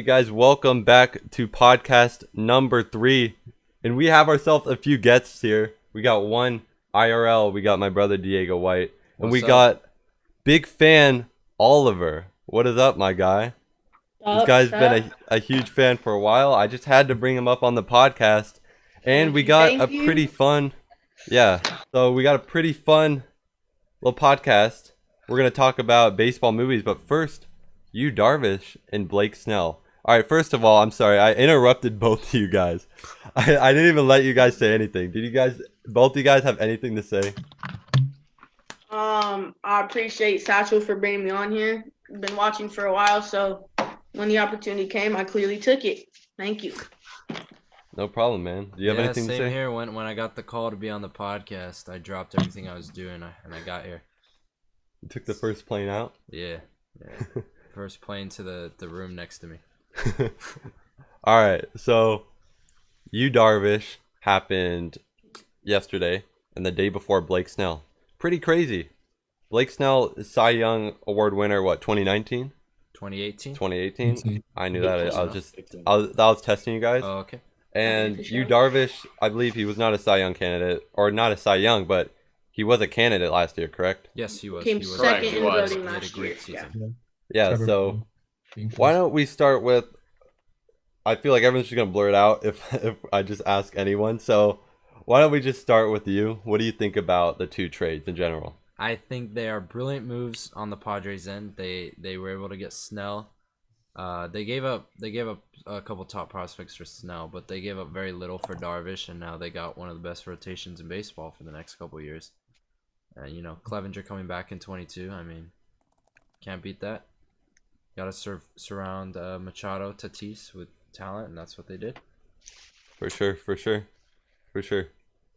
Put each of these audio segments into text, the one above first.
you guys. Welcome back to podcast number 3. And we have ourselves a few guests here. We got one IRL. We got my brother Diego White. And we got big fan Oliver. What is up, my guy? This guy's been a huge fan for a while. I just had to bring him up on the podcast. And we got a pretty fun... Yeah. So we got a pretty fun little podcast. We're going to talk about baseball movies. But first... You, Darvish, and Blake Snell. All right, first of all, I'm sorry. I interrupted both of you guys. I didn't even let you guys say anything. Did you guys, both of you guys, have anything to say? I appreciate Satchel for bringing me on here. Been watching for a while, so when the opportunity came, I clearly took it. Thank you. No problem, man. Do you have anything to say? Same here. When I got the call to be on the podcast, I dropped everything I was doing and I got here. You took the first plane out? Yeah. First plane to the room next to me. All right, so you, Darvish, happened yesterday and the day before Blake Snell. Pretty crazy. Blake Snell is Cy Young Award winner, what, 2019? 2018? 2018? I knew that. I was testing you guys. Oh, okay. And you, Darvish, I believe he was not a Cy Young candidate, or not a Cy Young, but he was a candidate last year, correct? Yes, he was. Came second in voting He had a last great year. season. Yeah, so why don't we start with, I feel like everyone's just going to blur it out if I just ask anyone. So why don't we just start with you? What do you think about the two trades in general? I think they are brilliant moves on the Padres' end. They were able to get Snell. They gave up a couple top prospects for Snell, but they gave up very little for Darvish, and now they got one of the best rotations in baseball for the next couple of years. Clevenger coming back in 22. I mean, can't beat that. Got to surround Machado, Tatis with talent, and that's what they did. For sure.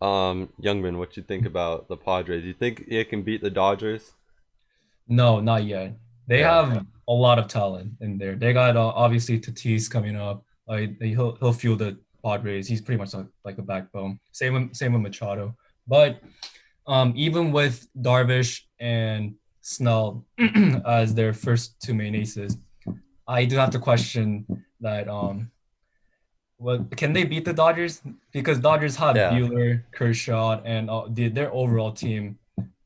Youngman, what you think about the Padres? You think it can beat the Dodgers? No, not yet. They have a lot of talent in there. They got obviously Tatis coming up. He'll fuel the Padres. He's pretty much like a backbone. Same with Machado. But even with Darvish and Snell as their first two main aces, I do have to question that. Can they beat the Dodgers? Because Dodgers have Buehler, Kershaw, and their overall team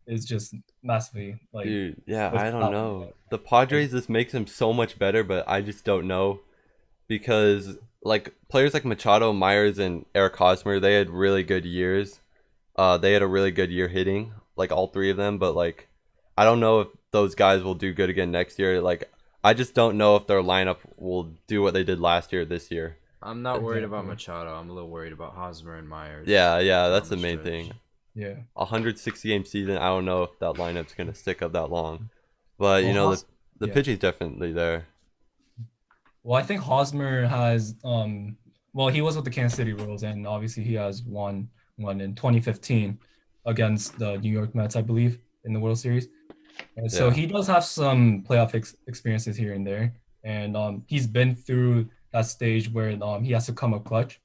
is just massively like. Dude, yeah, I don't know. The Padres, this makes them so much better, but I just don't know because like players like Machado, Myers, and Eric Hosmer, they had really good years. They had a really good year hitting, like all three of them, but like. I don't know if those guys will do good again next year. Like, I just don't know if their lineup will do what they did last year this year. I'm not worried about Machado. I'm a little worried about Hosmer and Myers. Yeah, that's the main thing. Yeah. 160-game season, I don't know if that lineup's going to stick up that long. But, the pitching's definitely there. Well, I think Hosmer has, he was with the Kansas City Royals, and obviously he has won in 2015 against the New York Mets, I believe, in the World Series. And so he does have some playoff experiences here and there, and he's been through that stage where he has to come up clutch.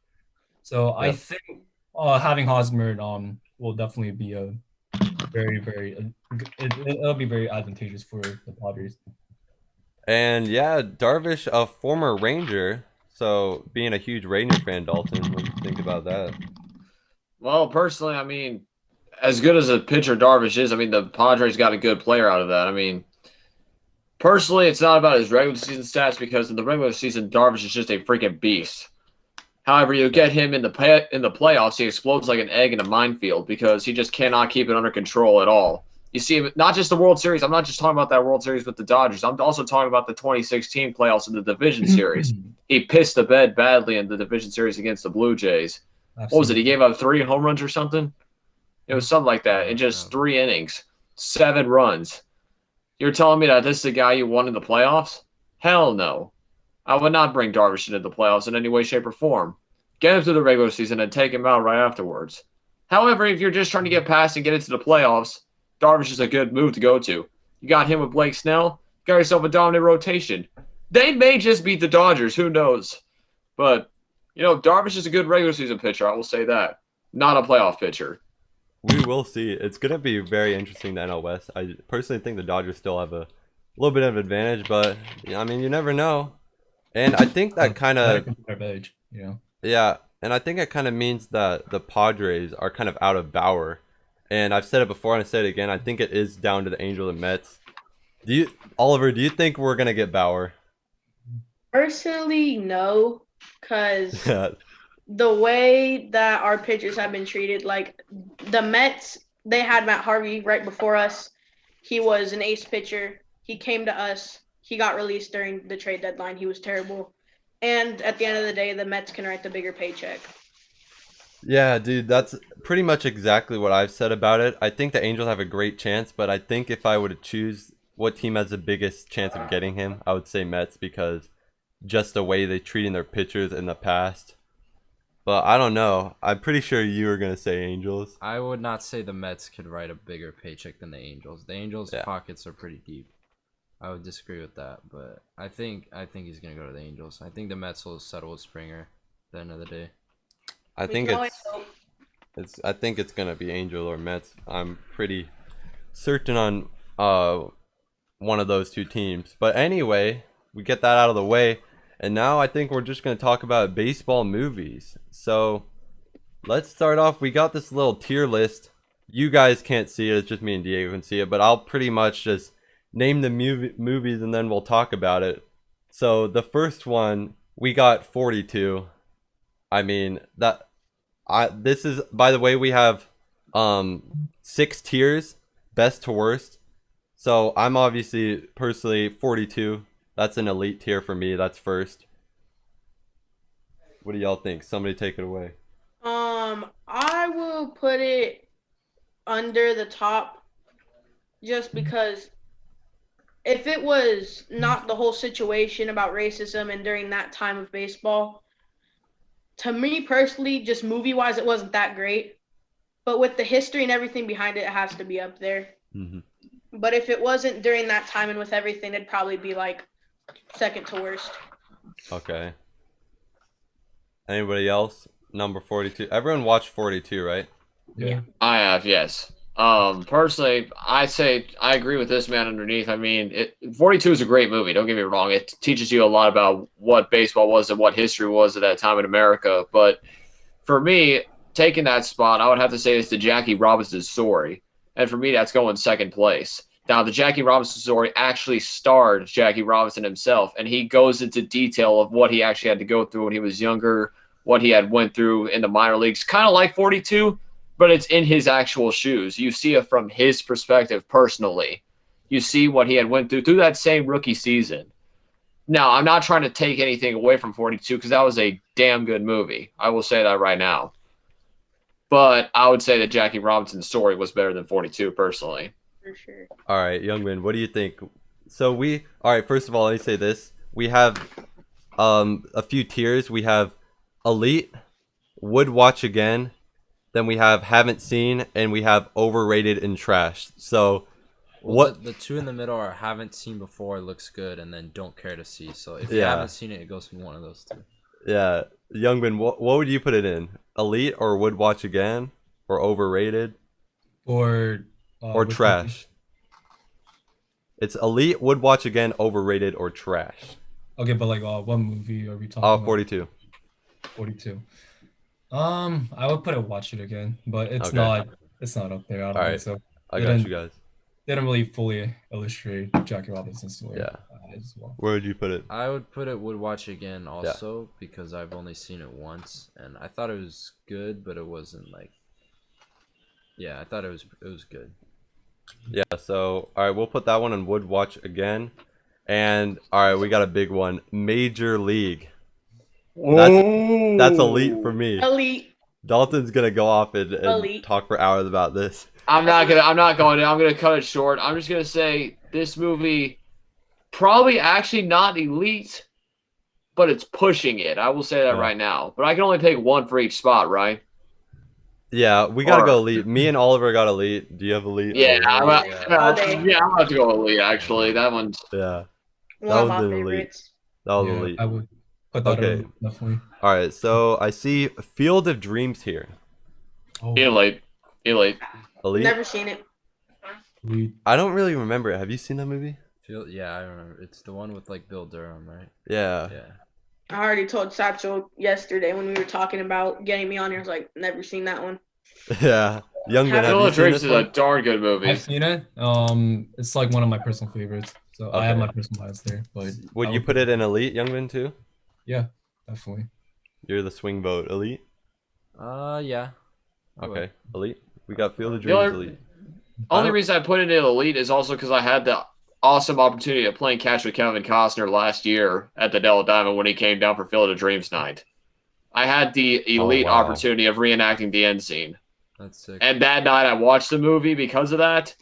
So I think having Hosmer will definitely be a very, very it'll be very advantageous for the Padres. And Darvish, a former Ranger, so being a huge Ranger fan, Dalton, what do you think about that? Well, personally, I mean, as good as a pitcher Darvish is, I mean, the Padres got a good player out of that. I mean, personally, it's not about his regular season stats because in the regular season, Darvish is just a freaking beast. However, you get him in the playoffs, he explodes like an egg in a minefield because he just cannot keep it under control at all. You see, not just the World Series. I'm not just talking about that World Series with the Dodgers. I'm also talking about the 2016 playoffs in the Division Series. He pissed the bed badly in the Division Series against the Blue Jays. Absolutely. What was it? He gave up 3 home runs or something? It was something like that in just 3 innings, 7 runs. You're telling me that this is the guy you won in the playoffs? Hell no. I would not bring Darvish into the playoffs in any way, shape, or form. Get him through the regular season and take him out right afterwards. However, if you're just trying to get past and get into the playoffs, Darvish is a good move to go to. You got him with Blake Snell, got yourself a dominant rotation. They may just beat the Dodgers, who knows? But, Darvish is a good regular season pitcher, I will say that. Not a playoff pitcher. We will see. It's going to be very interesting, the NL West. I personally think the Dodgers still have a little bit of advantage, but, I mean, you never know. And I think that kind of edge, you know. yeah, and I think it kind of means that the Padres are kind of out of Bauer. And I've said it before and I say it again. I think it is down to the Angels and Mets. Oliver, do you think we're gonna get Bauer? Personally, no, because Yeah. the way that our pitchers have been treated, like the Mets, they had Matt Harvey right before us. He was an ace pitcher. He came to us. He got released during the trade deadline. He was terrible. And at the end of the day, the Mets can write the bigger paycheck. Yeah, dude, that's pretty much exactly what I've said about it. I think the Angels have a great chance, but I think if I were to choose what team has the biggest chance of getting him, I would say Mets because just the way they treating their pitchers in the past. But I don't know. I'm pretty sure you were gonna say Angels. I would not say the Mets could write a bigger paycheck than the Angels. The Angels' Yeah. pockets are pretty deep. I would disagree with that, but I think he's gonna go to the Angels. I think the Mets will settle with Springer at the end of the day. I We think can always hope. I think it's gonna be Angel or Mets. I'm pretty certain on one of those two teams. But anyway, we get that out of the way, and now I think we're just gonna talk about baseball movies. So let's start off. We got this little tier list. You guys can't see it. It's just me and Diego can see it. But I'll pretty much just name the movies and then we'll talk about it. So the first one we got 42. I mean this is, by the way, we have 6 tiers, best to worst. So I'm obviously personally 42. That's an elite tier for me. That's first. What do y'all think? Somebody take it away. I will put it under the top just because if it was not the whole situation about racism and during that time of baseball, to me personally, just movie-wise, it wasn't that great. But with the history and everything behind it, it has to be up there. Mm-hmm. But if it wasn't during that time and with everything, it'd probably be like second to worst. Okay. Anybody else? Number 42. Everyone watched 42, right? Yeah. I have, yes. Personally, I say I agree with this man underneath. I mean, 42 is a great movie. Don't get me wrong. It teaches you a lot about what baseball was and what history was at that time in America. But for me, taking that spot, I would have to say it's the Jackie Robinson story. And for me, that's going second place. Now, the Jackie Robinson story actually starred Jackie Robinson himself, and he goes into detail of what he actually had to go through when he was younger, what he had went through in the minor leagues, kind of like 42, but it's in his actual shoes. You see it from his perspective personally. You see what he had went through that same rookie season. Now, I'm not trying to take anything away from 42 because that was a damn good movie. I will say that right now. But I would say that Jackie Robinson's story was better than 42 personally. For sure. All right, Youngman, what do you think? So all right, first of all, let me say this. We have a few tiers. We have elite, would watch again, then we have haven't seen, and we have overrated and trashed. So what the two in the middle are haven't seen before, looks good, and then don't care to see. So if you Yeah. haven't seen it, it goes from one of those two. Yeah, Youngman, what would you put it in? Elite or would watch again, or overrated, Or or which trash? It's elite, would watch again, overrated, or trash. movie? Okay, but like what movie are we talking Oh, about? 42. 42. I would put it watch it again, but it's Okay. not up there. I don't Alright. think so. I They got didn't- you guys. They didn't really fully illustrate Jackie Robinson's story. Yeah. As well. Where would you put it? I would put it would watch again also because I've only seen it once and I thought it was good, but it wasn't like. Yeah, I thought it was good. Yeah, so all right, we'll put that one on would watch again. And all right, we got a big one. Major League. That's elite for me. Elite. Dalton's gonna go off and Elite. talk for hours about this. I'm not going to. I'm gonna cut it short. I'm just gonna say this movie probably actually not elite, but it's pushing it. I will say that Yeah. right now. But I can only pick one for each spot, right? Yeah, we gotta Or- go elite. Me and Oliver got elite. Do you have elite? Yeah, I'm Oliver? about to go elite. Actually, that one's Yeah, One of was my an elite. favorites. that was Yeah, elite. I would put that Okay. on, definitely. All right, so I see Field of Dreams here. Oh, elite. Elite. Never seen it. we- I don't really remember it. Have you seen that movie? Yeah, I remember. It's the one with like Bill Durham, right? Yeah. Yeah. I already told Satchel yesterday when we were talking about getting me on here. I was like, never seen that one. Yeah. Youngman, have Field you of seen Dreams this is a one? darn good movie. I've seen it. It's like one of my personal favorites. So I have Okay. my personal bias there. But Would I you put it in elite, Youngman, too? Yeah, definitely. You're the swing vote elite. Yeah. I would. Okay, elite. We got Field of The Dreams only- elite. Only reason I put it in elite is also because I had the awesome opportunity of playing catch with Kevin Costner last year at the Della Diamond when he came down for Field of Dreams night. I had the elite wow. opportunity of reenacting the end scene. That's sick. And that night I watched the movie because of that.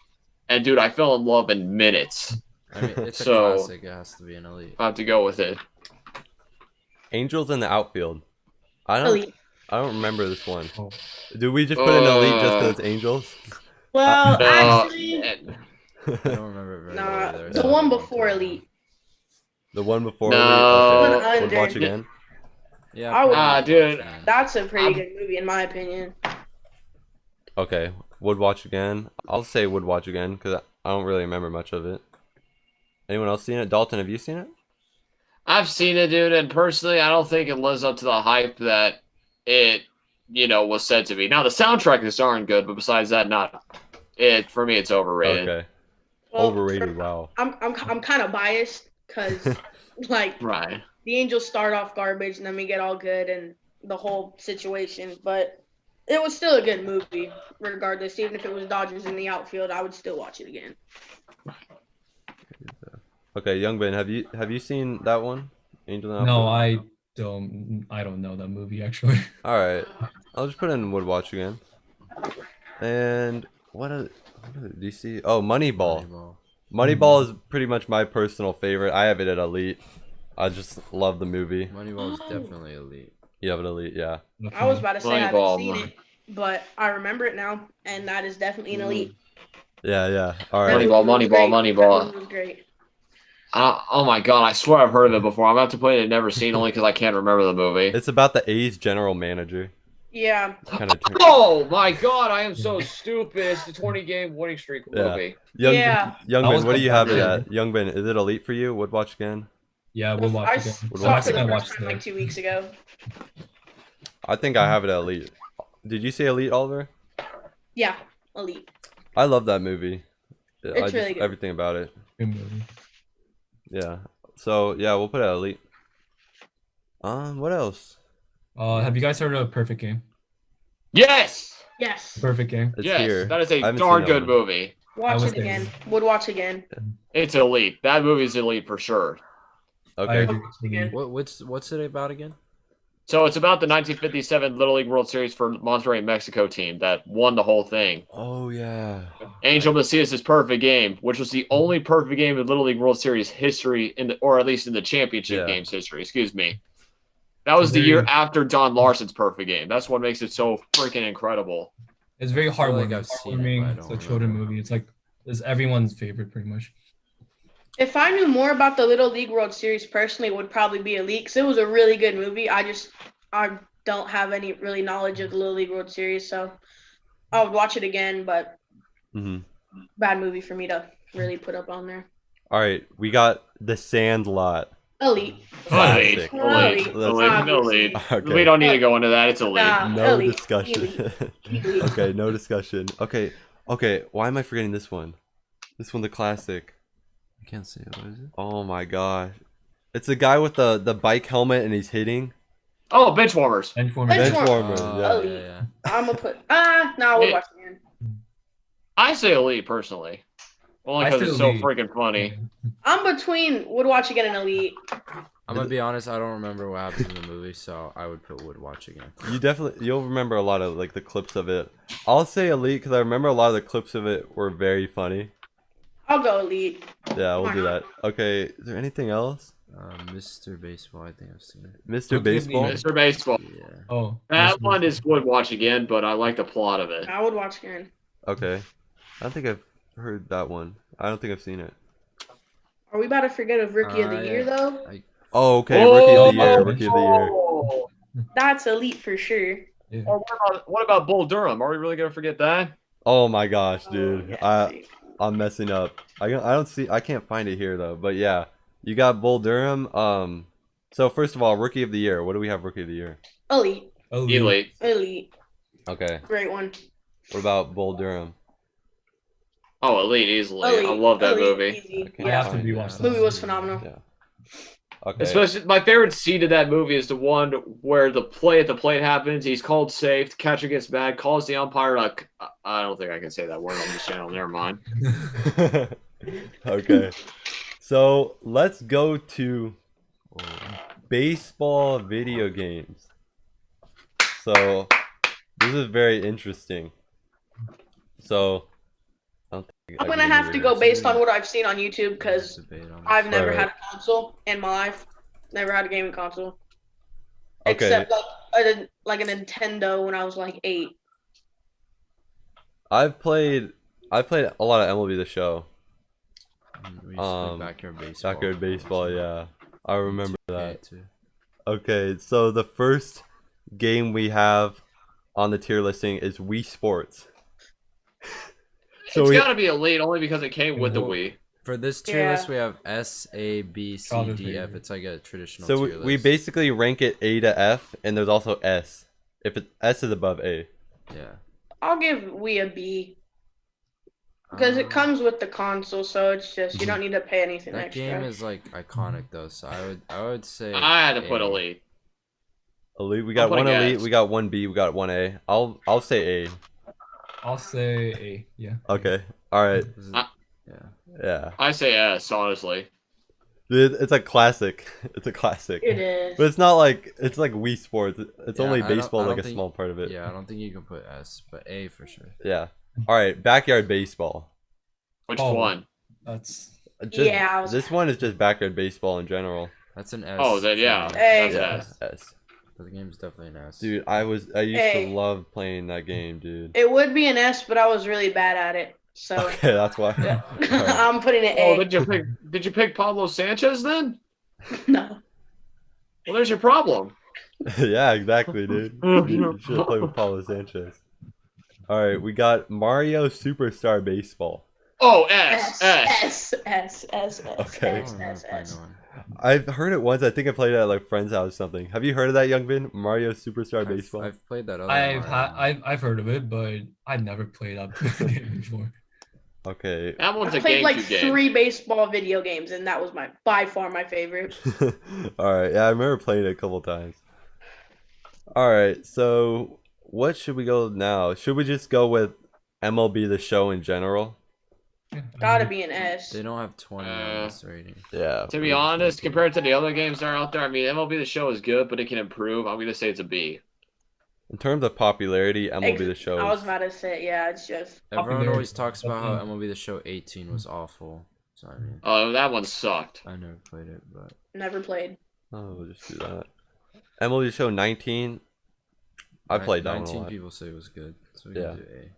And dude, I fell in love in minutes. I mean, it's a So- classic. It has to be an elite. I have to go with it. Angels in the outfield. I Elite. don't remember this one. Oh. Do we just put in elite just because it's Angels? Well, No, actually, man. I don't remember it very well nah. either. The one before elite. The one before No. elite? One Okay. Would watch under. again? Yeah. I would- probably dude. watch that. That's a pretty I'm- good movie in my opinion. Okay. Would watch again. I'll say would watch again because I don't really remember much of it. Anyone else seen it? Dalton, have you seen it? I've seen it, dude, and personally, I don't think it lives up to the hype that it, was said to be. Now, the soundtrack is darn good, but besides that, not it. For me, it's overrated. Okay. Well, Overrated. Wow. I'm kind of biased because like Right. the Angels start off garbage and then we get all good and the whole situation, but it was still a good movie regardless. Even if it was Dodgers in the outfield, I would still watch it again. Okay, Youngman, have you seen that one? Angel in the No, Outfield? I don't know that movie actually. All right, I'll just put in would watch again. And what are DC? Oh, Moneyball. Moneyball. Moneyball is pretty much my personal favorite. I have it at elite. I just love the movie. Moneyball is definitely elite. You have it elite, yeah. I was about to say I haven't Moneyball, seen man. it, but I remember it now, and that is definitely an elite. Yeah. All That right. Moneyball, movie was Moneyball, great. Moneyball. That movie was great. Oh my god, I swear I've heard of it before. I'm about to play it and never seen only because I can't remember the movie. It's about the A's general manager. Yeah. Kind of. Oh my god, I am so stupid. It's the 20-game winning streak Yeah. movie. Yeah. Youngman, what do you have it Yeah. at? Youngman, is it elite for you? Would watch again? Yeah, we'll watch I again. Would saw watch it for again. the I first watched time like it. 2 weeks ago. I think I have it at elite. Did you say elite, Oliver? Yeah, elite. I love that movie. Yeah, It's really good. Everything about it. Good movie. Yeah. So yeah, we'll put it at elite. What else? Have you guys heard of Perfect Game? Yes! Yes. Perfect Game. It's Yes, here. that is I a haven't darn seen that good one. movie. Watch was it again. there. Would watch again. It's elite. That movie's elite for sure. I Okay. agree. Again. What's it about again? So it's about the 1957 Little League World Series for Monterrey, Mexico team that won the whole thing. Oh yeah. Angel Macias' perfect game, which was the only perfect game in Little League World Series history, or at least in the championship Yeah. games history. Excuse me. That was the year after Don Larson's perfect game. That's what makes it so freaking incredible. It's very feel like heartwarming. I've seen it, but I It's don't a children remember. movie. It's everyone's favorite pretty much. If I knew more about the Little League World Series personally, it would probably be elite because it was a really good movie. I don't have any really knowledge of the Little League World Series, so I would watch it again, but hmm bad movie for me to really put up on there. All right, we got The Sandlot. Elite. Classic. Elite. Elite. Elite. Elite. Obviously. We don't need to go into that. It's elite. Nah. No Elite. discussion. Elite. Okay, no discussion. Okay. Why am I forgetting this one? This one, the classic. I can't see it. What is it? Oh my gosh. It's the guy with the bike helmet and he's hitting. Oh, bench warmers. And for Bench Bench warmer. warmers. Oh, Yeah. Elite. yeah. I'm gonna put no, I would Yeah. watch it again. I say elite personally, only I because say it's so elite. freaking funny. I'm between would watch again and elite. I'm gonna be honest. I don't remember what happens in the movie, so I would put would watch again. You'll remember a lot of like the clips of it. I'll say elite because I remember a lot of the clips of it were very funny. I'll go elite. Yeah, we'll Why do not? that. Okay, is there anything else? Mr. Baseball. I think I've seen it. Mr. Look at me, Baseball? man. Mr. Baseball. Yeah. Oh, That one is would watch again, but I like the plot of it. I would watch again. Okay. I don't think I've heard that one. I don't think I've seen it. Are we about to forget of Rookie of the Year yeah. though? Oh, okay. Rookie of the Year. Rookie of the Year. Oh. That's elite for sure. yeah. Or what about Bull Durham? Are we really gonna forget that? Oh my gosh, dude. Oh, yeah. I'm messing up. I can't find it here though. But yeah, you got Bull Durham. So first of all, rookie of the year. What do we have rookie of the year? Elite. Elite. Elite. Okay. Great one. What about Bull Durham? Oh, Elite easily. I Elite. love that Elite, movie. easy. Okay, I Yeah. have to fine, rewatch The that. movie was phenomenal. Yeah. Okay. Especially my favorite scene of that movie is the one where the play at the plate happens. He's called safe. Catcher gets mad, calls the umpire. I don't think I can say that word on this channel. Never mind. Okay. So let's go to baseball video games. So this is very interesting. So I don't think I'm I gonna can have to hear go this. based on what I've seen on YouTube because Debate on I've this. never Right. had a console in my life. Never had a gaming console. Okay. Except like a Nintendo when I was like 8. I've played a lot of MLB The Show. We used to play backyard baseball. Backyard baseball, yeah. I remember that. Too. Okay, so the first game we have on the tier listing is Wii Sports. So It's got to be Elite only because it came with the Wii. For this tier Yeah. list, we have S, A, B, C, Probably D, F. favorite. It's like a traditional So tier we list. basically rank it A to F, and there's also S. If S is above A. Yeah. I'll give Wii a B because it comes with the console, so it's just you don't need to pay anything That extra. game is like iconic though, so I would say I had to put A. Elite. Elite, we got one putting Elite, S. we got one B, we got one A. I'll say A. I'll say A. Yeah. Okay. All right. This is- I- yeah. Yeah. I say S, honestly. Dude, it's a classic. It's a classic. It is. But it's not like it's like Wii Sports. It's Yeah, only I don't- baseball, I like don't a think- small part of it. Yeah, I don't think you can put S, but A for sure. Yeah. All right. Backyard baseball. Which Oh. one? That's Just, Yeah, I was- This one is just backyard baseball in general. That's an S. Oh, then yeah. for me. A. That's Yeah. S. S. But the game's definitely an S. Dude, I used to Hey. love playing that game, dude. It would be an S, but I was really bad at it, so Okay, that's why. I'm putting it Oh, A. did you pick Pablo Sanchez then? No. Well, there's your problem. Yeah, exactly, dude. You should have played with Paulo Sanchez. All right, we got Mario Superstar Baseball. Oh, S. Okay. I don't remember S. playing one. I've heard it once. I think I played it at like friend's house or something. Have you heard of that, Youngvin? Mario Superstar Baseball. I've played that other I've heard of it, but I've never played that game before. Okay. That one's I a played like GameCube game. 3 baseball video games, and that was by far my favorite. All right. Yeah, I remember playing it a couple times. All right. So, what should we go now? Should we just go with MLB The Show in general? Gotta be an S. They don't have 20 on this rating. Yeah. To be honest, compared to the other games that are out there, I mean, MLB The Show is good, but it can improve. I'm going to say it's a B. In terms of popularity, MLB The Show. I was is- about to say, yeah, it's just. Everyone Popular- always talks about how MLB The Show 18 was awful. So I mean, Oh, that one sucked. I never played it, but Never played. Oh, we'll just do that. MLB The Show 19. I played that one a 19 lot. people say it was good, so we Yeah. can do A.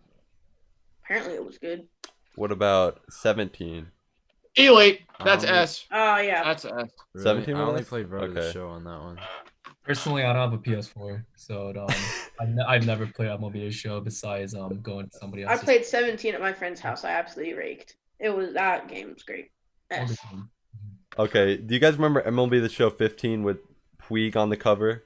Apparently, it was good. What about 17? Elite. That's I don't S. Oh yeah. That's S. Really? 17 I only minutes? played Brother The Okay. Show on that one. Personally, I don't have a PS4, so I've never played MLB The Show besides going to somebody I else's. played 17 at my friend's house. I absolutely raked. That game was great. S. Okay. Do you guys remember MLB The Show 15 with Puig on the cover?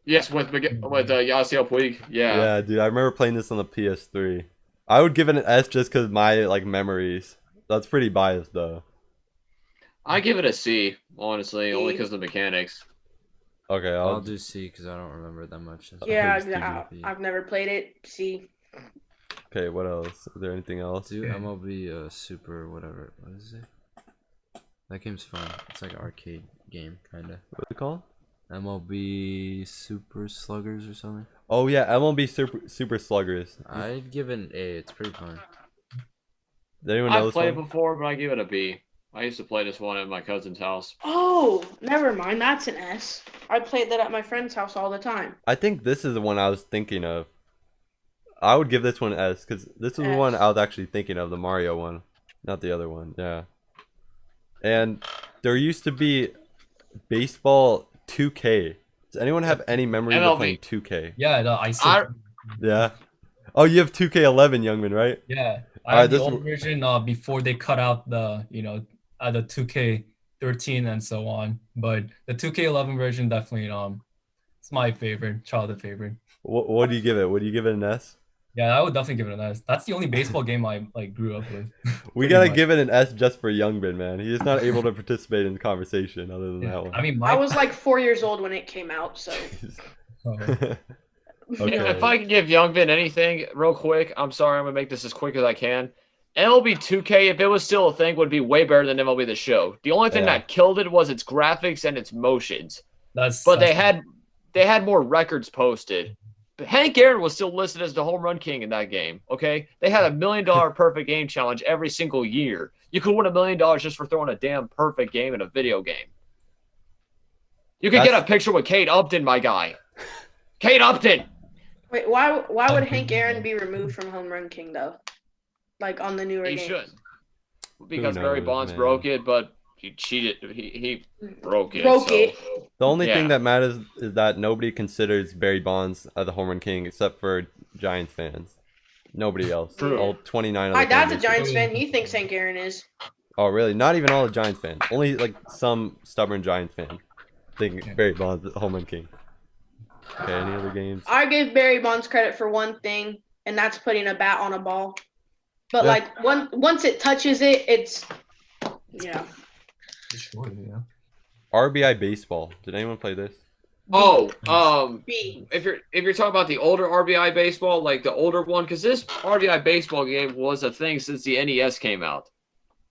Yes, with Yasiel Puig. Yeah. Yeah, dude. I remember playing this on the PS3. I would give it an S just because my like memories. That's pretty biased though. I give it a C, honestly, only C. because of the mechanics. Okay, I'll do C because I don't remember that much. Yeah, Stevie. I've never played it. C. Okay, what else? Is there anything else? Do MLB Super whatever. What is it? That game's fun. It's like an arcade game, kinda. What's it called? MLB Super Sluggers or something. Oh yeah, MLB Super Sluggers. I'd give it an A. It's pretty fun. Does anyone know I've this played it one? before, but I give it a B. I used to play this one at my cousin's house. Oh, never mind. That's an S. I played that at my friend's house all the time. I think this is the one I was thinking of. I would give this one S because this is the one S. I was actually thinking of, the Mario one, not the other one. Yeah. And there used to be baseball 2K. Does anyone have any memory of MLB. playing 2K? Yeah, Yeah. Oh, you have 2K11, Youngman, right? yeah. I Alright, have the this old version before they cut out the the 2K 13 and so on. But the 2K11 version definitely it's my favorite, childhood favorite. What do you give it? Would you give it an S? Yeah, I would definitely give it an S. That's the only baseball game I like grew up with. We Pretty gotta much. give it an S just for Youngbin, man. He is not able to participate in the conversation other than Yeah. that one. I mean, I was like 4 years old when it came out, so. Okay. If I can give Youngvin anything real quick, I'm sorry, I'm gonna make this as quick as I can. MLB 2K, if it was still a thing, would be way better than MLB The Show. The only thing Yeah. that killed it was its graphics and its motions. that's But that's, they had more records posted. But Hank Aaron was still listed as the home run king in that game. Okay, they had $1 million perfect game challenge every single year. You could win $1 million just for throwing a damn perfect game in a video game. You could get a picture with Kate Upton, my guy. Kate Upton. Wait, why would Hank Aaron be removed from Home Run King though? Like on the newer He games. should. Because Who Barry knows, Bonds man. broke it, but he cheated. He broke it. Broke so. it. The only thing Yeah. that matters is that nobody considers Barry Bonds the home run king except for Giants fans. Nobody else. True. All 29 My other dad's a fans. Giants fan. He thinks Hank Aaron is. Oh, really? Not even all the Giants fans. Only like some stubborn Giants fan think Barry Bonds is the home run king. Okay, any other games? I give Barry Bonds credit for one thing, and that's putting a bat on a ball. But Yeah. like once it touches it, it's sure, yeah. RBI baseball. Did anyone play this? Oh, B. if you're talking about the older RBI baseball, like the older one, because this RBI baseball game was a thing since the NES came out.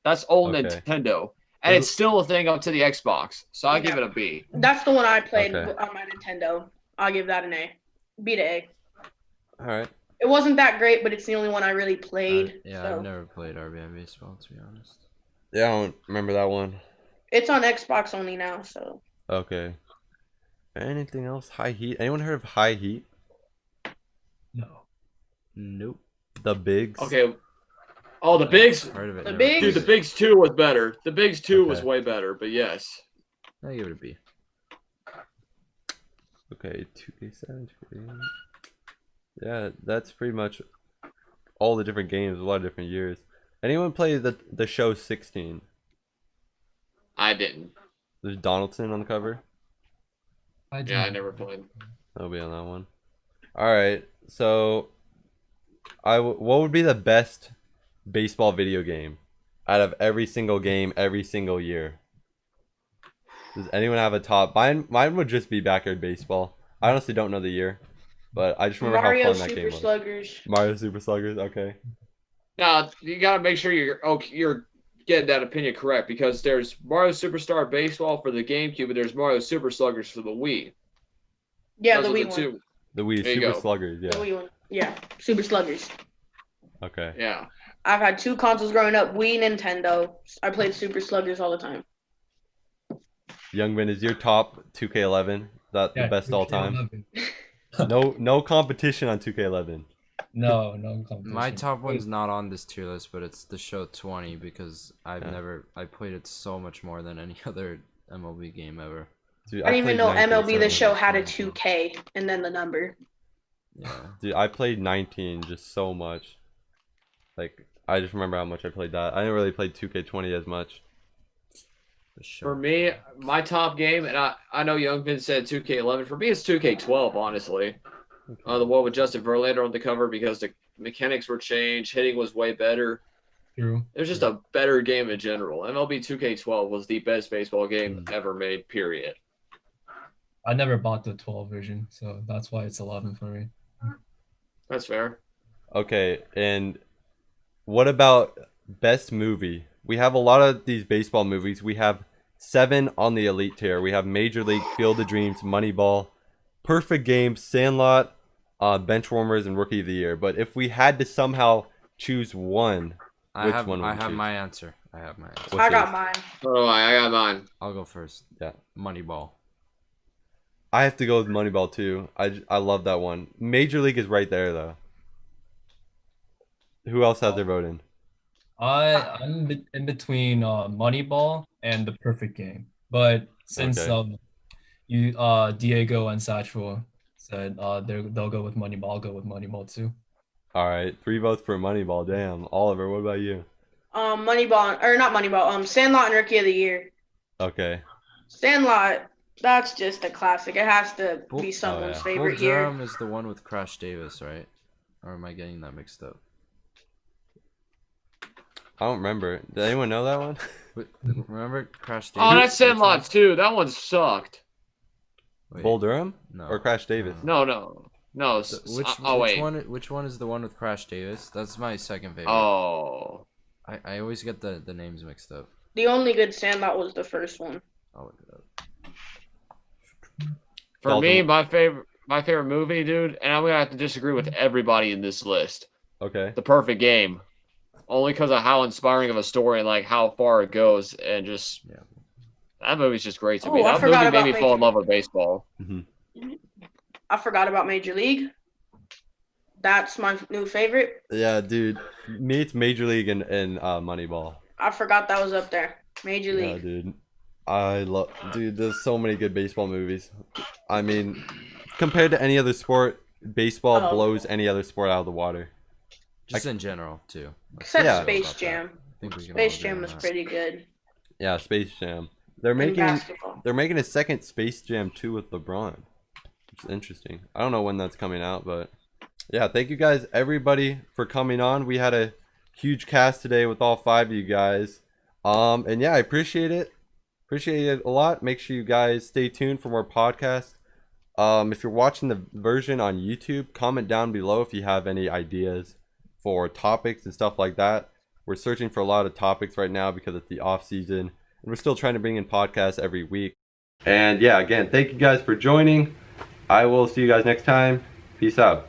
That's old Okay. Nintendo, and it's still a thing up to the Xbox. So I give it a B. That's the one I played Okay. on my Nintendo. I'll give that an A. B to A. All right. It wasn't that great, but it's the only one I really played. Yeah, so. I've never played RBI baseball, to be honest. Yeah, I don't remember that one. It's on Xbox only now, so. Okay. Anything else? High Heat? Anyone heard of High Heat? No. Nope. The Bigs? Okay. Oh, the Bigs. Heard of it. The never Bigs? played Dude, the it. Bigs 2 was better. The Bigs 2 was Okay. way better, but yes. I give it a B. Okay, 2K7, 2K8. Yeah, that's pretty much all the different games, a lot of different years. Anyone play the show 16? I didn't. There's Donaldson on the cover. I Yeah, I didn't. never played. That'll be on that one. All right, so what would be the best baseball video game out of every single game, every single year? Does anyone have a top? Mine would just be Backyard Baseball. I honestly don't know the year, but I just remember Mario how fun that Super game was. Sluggers. Mario Super Sluggers. Okay. Now you gotta make sure you're getting that opinion correct, because there's Mario Superstar Baseball for the GameCube, but there's Mario Super Sluggers for the Wii. Yeah, Those the are Wii one. two. The Wii There you Super go. Sluggers. The Yeah. Wii one. Yeah, Super Sluggers. Okay. Yeah. I've had two consoles growing up, Wii, Nintendo. I played Super Sluggers all the time. Youngman, is your top 2K11 the best all time? 2K11. No competition on 2K11. No competition. My top one's not on this tier list, but it's the show 20 because I played it so much more than any other MLB game ever. Dude, I didn't even played know 19, MLB The so- Show had a 2K and then the number. Yeah. Dude, I played 19 just so much. Like, I just remember how much I played that. I didn't really play 2K20 as much. The show. For me, my top game, and I know Youngvin said 2K11. For me, it's 2K12, honestly. The one with Justin Verlander on the cover, because the mechanics were changed, hitting was way better. True. It was just a better game in general. MLB 2K12 was the best baseball game Hmm. ever made, period. I never bought the 12 version, so that's why it's 11 for me. That's fair. Okay, and what about best movie? We have a lot of these baseball movies. We have 7 on the elite tier. We have Major League, Field of Dreams, Moneyball, Perfect Game, Sandlot, Benchwarmers, and Rookie of the Year. But if we had to somehow choose one, I which have one would you choose? my answer. I have my answer. What's I got yours? mine. Oh, I got mine. I'll go first. Yeah. Moneyball. I have to go with Moneyball too. I love that one. Major League is right there though. Who else has their vote in? I'm in between Moneyball and The Perfect Game, but since Okay. Diego and Satchel said they'll go with Moneyball, I'll go with Moneyball too. All right, 3 votes for Moneyball. Damn, Moneyball. What about you? Moneyball, or not Moneyball, Sandlot and Rookie of the Year. Okay. Sandlot, that's just a classic. It has to be someone's yeah. favorite Bull here. Durham is the one with Crash Davis, right? Or am I getting that mixed up? I don't remember. Did anyone know that one? Remember Crash Davis? Oh, that's Sandlot too. That one sucked. Wait, Bull Durham no. or Crash Davis? No. Wait. Which one is the one with Crash Davis? That's my second favorite. Oh. I always get the names mixed up. The only good Sandlot was the first one. I'll look it up. For Dalton. me, my favorite movie, dude, and I'm gonna have to disagree with everybody in this list. Okay. The Perfect Game, only because of how inspiring of a story and like how far it goes, and just that movie's just great to me. Oh, I That forgot movie made about me fall in Major love with baseball. I forgot about Major League. That's my new favorite. Yeah, dude. Me, it's Major League and Moneyball. I forgot that was up there. Major Yeah, League. dude. Dude, there's so many good baseball movies. I mean, compared to any other sport, baseball Oh. blows any other sport out of the water. Just in general, too. Except Yeah. Space About that. Jam. I think we can all Space agree Jam on was that. pretty good. Yeah, Space Jam. They're And making basketball. a second Space Jam 2 with LeBron. It's interesting. I don't know when that's coming out, but yeah, thank you guys everybody for coming on. We had a huge cast today with all 5 of you guys. And yeah, I appreciate it. Appreciate it a lot. Make sure you guys stay tuned for more podcasts. If you're watching the version on YouTube, comment down below if you have any ideas for topics and stuff like that. We're searching for a lot of topics right now because it's the off season, and we're still trying to bring in podcasts every week. And yeah, again, thank you guys for joining. I will see you guys next time. Peace out.